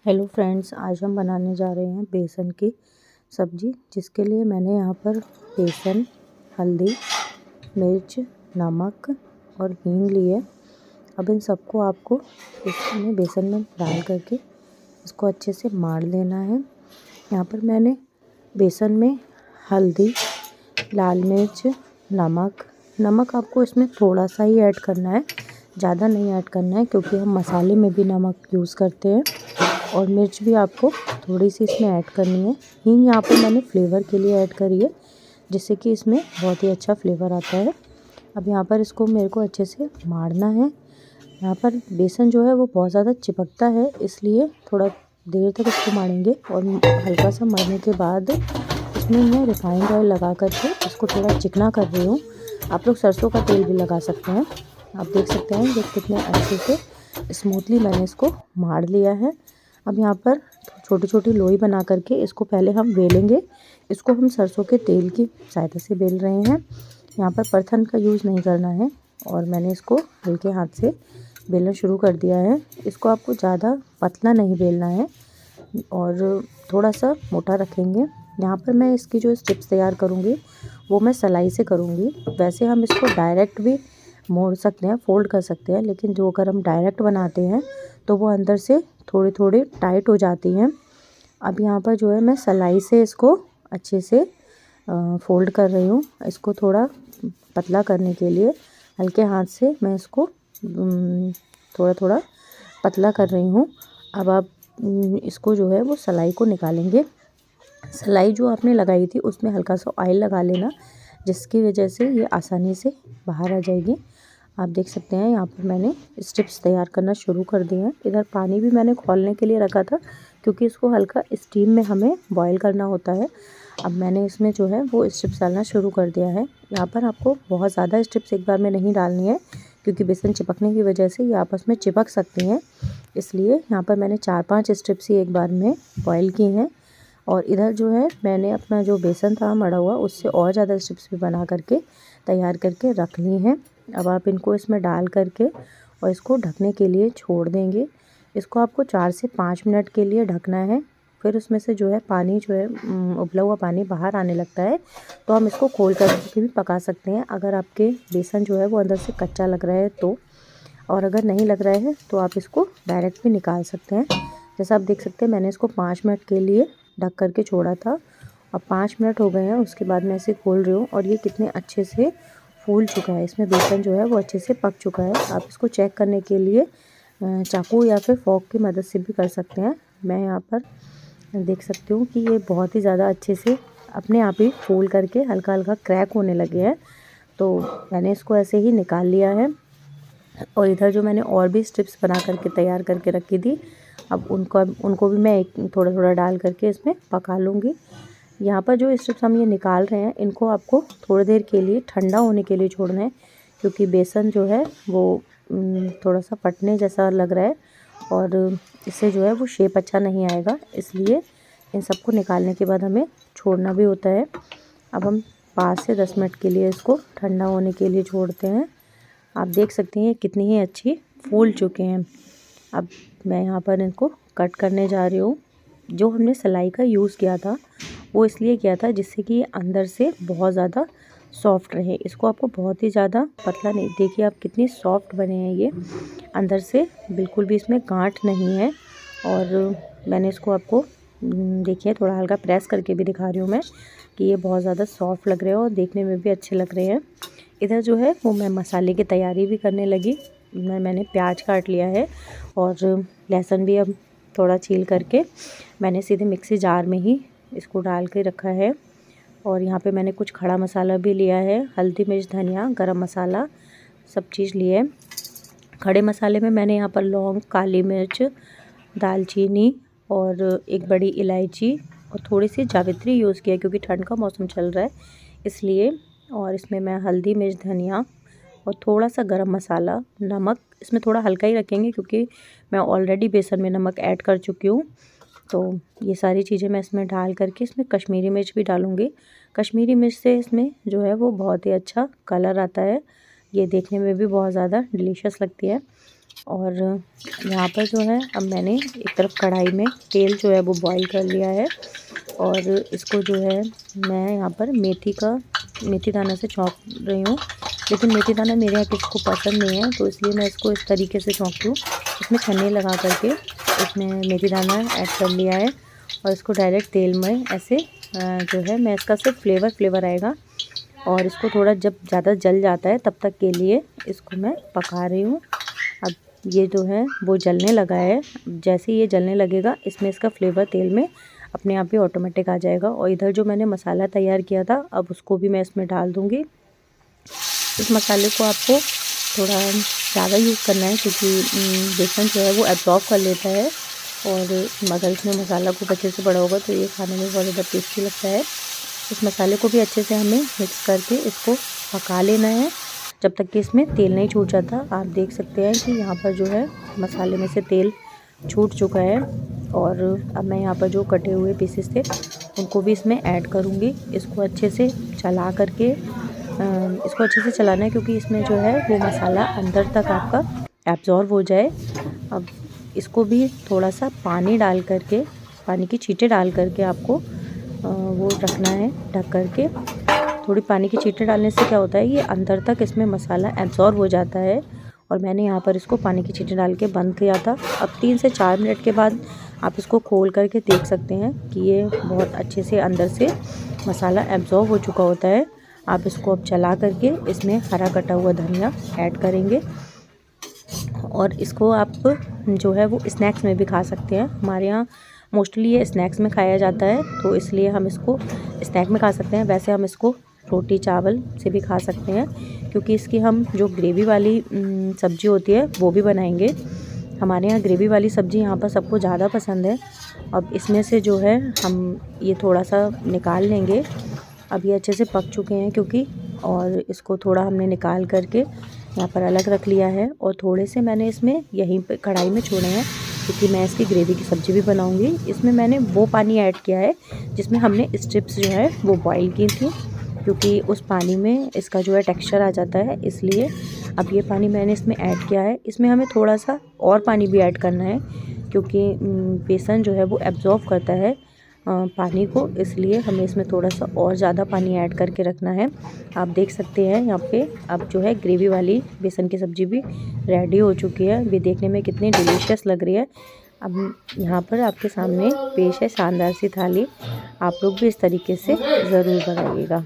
Hello friends, आज हम बनाने जा रहे हैं बेसन की सब्ज़ी। जिसके लिए मैंने यहाँ पर बेसन, हल्दी, मिर्च, नमक और हींग लिए। अब इन सबको आपको इसमें बेसन में डाल करके इसको अच्छे से मार लेना है। यहाँ पर मैंने बेसन में हल्दी, लाल मिर्च, नमक आपको इसमें थोड़ा सा ही ऐड करना है, ज़्यादा नहीं ऐड करना है, क्योंकि हम मसाले में भी नमक यूज़ करते हैं। और मिर्च भी आपको थोड़ी सी इसमें ऐड करनी है। हींग यहाँ पर मैंने फ्लेवर के लिए ऐड करी है, जिससे कि इसमें बहुत ही अच्छा फ्लेवर आता है। अब यहाँ पर इसको मेरे को अच्छे से मारना है। यहाँ पर बेसन जो है वो बहुत ज़्यादा चिपकता है, इसलिए थोड़ा देर तक इसको मारेंगे। और हल्का सा मरने के बाद इसमें मैं रिफाइंड ऑयल लगा करके इसको थोड़ा चिकना कर रही हूँ। आप लोग सरसों का तेल भी लगा सकते हैं। आप देख सकते हैं कि कितने अच्छे से स्मूथली मैंने इसको मार लिया है। अब यहाँ पर छोटी छोटी लोई बना करके इसको पहले हम बेलेंगे। इसको हम सरसों के तेल की सहायता से बेल रहे हैं। यहाँ पर परथन का यूज़ नहीं करना है। और मैंने इसको हल्के हाथ से बेलना शुरू कर दिया है। इसको आपको ज़्यादा पतला नहीं बेलना है और थोड़ा सा मोटा रखेंगे। यहाँ पर मैं इसकी जो स्ट्रिप्स तैयार करूँगी वो मैं सलाई से करूँगी। वैसे हम इसको डायरेक्ट भी मोड़ सकते हैं, फोल्ड कर सकते हैं, लेकिन जो अगर हम डायरेक्ट बनाते हैं तो वो अंदर से थोड़ी थोड़ी टाइट हो जाती हैं। अब यहाँ पर जो है मैं सलाई से इसको अच्छे से फोल्ड कर रही हूँ। इसको थोड़ा पतला करने के लिए हल्के हाथ से मैं इसको थोड़ा थोड़ा पतला कर रही हूँ। अब आप इसको जो है वो सलाई को निकालेंगे। सलाई जो आपने लगाई थी उसमें हल्का सा ऑयल लगा लेना, जिसकी वजह से ये आसानी से बाहर आ जाएगी। आप देख सकते हैं यहाँ पर मैंने स्ट्रिप्स तैयार करना शुरू कर दिए हैं। इधर पानी भी मैंने खौलने के लिए रखा था, क्योंकि इसको हल्का स्टीम में हमें बॉईल करना होता है। अब मैंने इसमें जो है वो स्ट्रिप्स डालना शुरू कर दिया है। यहाँ पर आपको बहुत ज़्यादा स्ट्रिप्स एक बार में नहीं डालनी है, क्योंकि बेसन चिपकने की वजह से ये आपस में चिपक सकती हैं। इसलिए यहाँ पर मैंने 4-5 स्ट्रिप्स ही एक बार में बॉईल की हैं। और इधर जो है मैंने अपना जो बेसन था मड़ा हुआ, उससे और ज़्यादा स्ट्रिप्स भी बना करके तैयार करके रख ली हैं। अब आप इनको इसमें डाल करके और इसको ढकने के लिए छोड़ देंगे। इसको आपको 4 से 5 मिनट के लिए ढकना है। फिर उसमें से जो है पानी जो है उबला हुआ पानी बाहर आने लगता है, तो हम इसको खोल करके भी पका सकते हैं, अगर आपके बेसन जो है वो अंदर से कच्चा लग रहा है तो। और अगर नहीं लग रहा है तो आप इसको डायरेक्ट भी निकाल सकते हैं। जैसा आप देख सकते हैं मैंने इसको 5 मिनट के लिए ढक करके छोड़ा था। अब 5 मिनट हो गए हैं, उसके बाद मैं इसे खोल रही हूँ और ये कितने अच्छे से फूल चुका है। इसमें बेसन जो है वो अच्छे से पक चुका है। आप इसको चेक करने के लिए चाकू या फिर फोर्क की मदद से भी कर सकते हैं। मैं यहाँ पर देख सकती हूँ कि ये बहुत ही ज़्यादा अच्छे से अपने आप ही फूल करके हल्का हल्का क्रैक होने लगे हैं। तो मैंने इसको ऐसे ही निकाल लिया है। और इधर जो मैंने और भी स्ट्रिप्स बना करके तैयार करके रखी थी, अब उनको भी मैं थोड़ा थोड़ा डाल करके इसमें पका लूँगी। यहाँ पर जो स्ट्रिप्स हम ये निकाल रहे हैं, इनको आपको थोड़ी देर के लिए ठंडा होने के लिए छोड़ना है, क्योंकि बेसन जो है वो थोड़ा सा फटने जैसा लग रहा है और इससे जो है वो शेप अच्छा नहीं आएगा। इसलिए इन सबको निकालने के बाद हमें छोड़ना भी होता है। अब हम 5 से 10 मिनट के लिए इसको ठंडा होने के लिए छोड़ते हैं। आप देख सकते हैं कितनी ही अच्छी फूल चुके हैं। अब मैं यहाँ पर इनको कट करने जा रही हूँ। जो हमने सिलाई का यूज़ किया था वो इसलिए किया था जिससे कि ये अंदर से बहुत ज़्यादा सॉफ्ट रहे। इसको आपको बहुत ही ज़्यादा पतला नहीं, देखिए आप कितनी सॉफ्ट बने हैं ये अंदर से, बिल्कुल भी इसमें गांठ नहीं है। और मैंने इसको आपको देखिए थोड़ा हल्का प्रेस करके भी दिखा रही हूँ मैं कि ये बहुत ज़्यादा सॉफ्ट लग रहे हैं और देखने में भी अच्छे लग रहे हैं। इधर जो है वो मैं मसाले की तैयारी भी करने लगी। मैंने प्याज काट लिया है और लहसुन भी अब थोड़ा छील करके मैंने सीधे मिक्सी जार में ही इसको डाल के रखा है। और यहाँ पे मैंने कुछ खड़ा मसाला भी लिया है, हल्दी, मिर्च, धनिया, गरम मसाला सब चीज़ लिए। खड़े मसाले में मैंने यहाँ पर लौंग, काली मिर्च, दालचीनी और एक बड़ी इलायची और थोड़ी सी जावित्री यूज़ किया, क्योंकि ठंड का मौसम चल रहा है इसलिए। और इसमें मैं हल्दी, मिर्च, धनिया और थोड़ा सा गरम मसाला, नमक इसमें थोड़ा हल्का ही रखेंगे, क्योंकि मैं ऑलरेडी बेसन में नमक ऐड कर चुकी हूँ। तो ये सारी चीज़ें मैं इसमें डाल करके इसमें कश्मीरी मिर्च भी डालूँगी। कश्मीरी मिर्च से इसमें जो है वो बहुत ही अच्छा कलर आता है, ये देखने में भी बहुत ज़्यादा डिलीशियस लगती है। और यहाँ पर जो है अब मैंने एक तरफ कढ़ाई में तेल जो है वो बॉईल कर लिया है और इसको जो है मैं यहाँ पर मेथी दाना से छौंक रही हूँ। लेकिन मेथी दाना मेरे यहाँ किसी को पसंद नहीं है, तो इसलिए मैं इसको इस तरीके से छौंकती हूँ। इसमें छन्नी लगा करके इसमें मेथी दाना ऐड कर लिया है और इसको डायरेक्ट तेल में ऐसे जो है मैं इसका सिर्फ फ्लेवर आएगा और इसको थोड़ा जब ज़्यादा जल जाता है तब तक के लिए इसको मैं पका रही हूँ। अब ये जो है वो जलने लगा है, जैसे ही ये जलने लगेगा इसमें इसका फ्लेवर तेल में अपने आप ही ऑटोमेटिक आ जाएगा। और इधर जो मैंने मसाला तैयार किया था अब उसको भी मैं इसमें डाल दूँगी। इस मसाले को आपको थोड़ा ज़्यादा यूज़ करना है क्योंकि बेसन जो है वो एब्जॉर्ब कर लेता है और अगर इसमें मसाला खूब अच्छे से बड़ा होगा तो ये खाने में बहुत ज़्यादा टेस्टी लगता है। इस मसाले को भी अच्छे से हमें मिक्स करके इसको पका लेना है जब तक कि इसमें तेल नहीं छूट जाता। आप देख सकते हैं कि यहाँ पर जो है मसाले में से तेल छूट चुका है और अब मैं यहाँ पर जो कटे हुए पीसेस थे उनको भी इसमें ऐड करूँगी। इसको अच्छे से चला करके इसको अच्छे से चलाना है क्योंकि इसमें जो है वो मसाला अंदर तक आपका एब्जॉर्ब हो जाए। अब इसको भी थोड़ा सा पानी डाल करके, पानी की छींटे डाल करके आपको वो रखना है ढक करके। थोड़ी पानी की छींटे डालने से क्या होता है ये अंदर तक इसमें मसाला एब्जॉर्ब हो जाता है। और मैंने यहाँ पर इसको पानी की छींटे डाल के बंद किया था। अब 3 से 4 मिनट के बाद आप इसको खोल करके देख सकते हैं कि ये बहुत अच्छे से अंदर से मसाला एब्जॉर्ब हो चुका होता है। आप इसको अब चला करके इसमें हरा कटा हुआ धनिया ऐड करेंगे और इसको आप जो है वो स्नैक्स में भी खा सकते हैं। हमारे यहाँ मोस्टली ये स्नैक्स में खाया जाता है तो इसलिए हम इसको स्नैक में खा सकते हैं। वैसे हम इसको रोटी चावल से भी खा सकते हैं क्योंकि इसकी हम जो ग्रेवी वाली सब्ज़ी होती है वो भी बनाएंगे। हमारे यहाँ ग्रेवी वाली सब्ज़ी यहाँ पर सबको ज़्यादा पसंद है। अब इसमें से जो है हम ये थोड़ा सा निकाल लेंगे। अब ये अच्छे से पक चुके हैं क्योंकि, और इसको थोड़ा हमने निकाल करके यहाँ पर अलग रख लिया है और थोड़े से मैंने इसमें यहीं पे कढ़ाई में छोड़े हैं क्योंकि मैं इसकी ग्रेवी की सब्ज़ी भी बनाऊंगी। इसमें मैंने वो पानी ऐड किया है जिसमें हमने स्ट्रिप्स जो है वो बॉईल की थी क्योंकि उस पानी में इसका जो है टेक्सचर आ जाता है, इसलिए अब ये पानी मैंने इसमें ऐड किया है। इसमें हमें थोड़ा सा और पानी भी ऐड करना है क्योंकि बेसन जो है वो एब्जॉर्ब करता है पानी को, इसलिए हमें इसमें थोड़ा सा और ज़्यादा पानी ऐड करके रखना है। आप देख सकते हैं यहाँ पे अब जो है ग्रेवी वाली बेसन की सब्ज़ी भी रेडी हो चुकी है। भी देखने में कितनी डिलीशियस लग रही है। अब यहाँ पर आपके सामने पेश है शानदार सी थाली। आप लोग भी इस तरीके से ज़रूर बनाइएगा।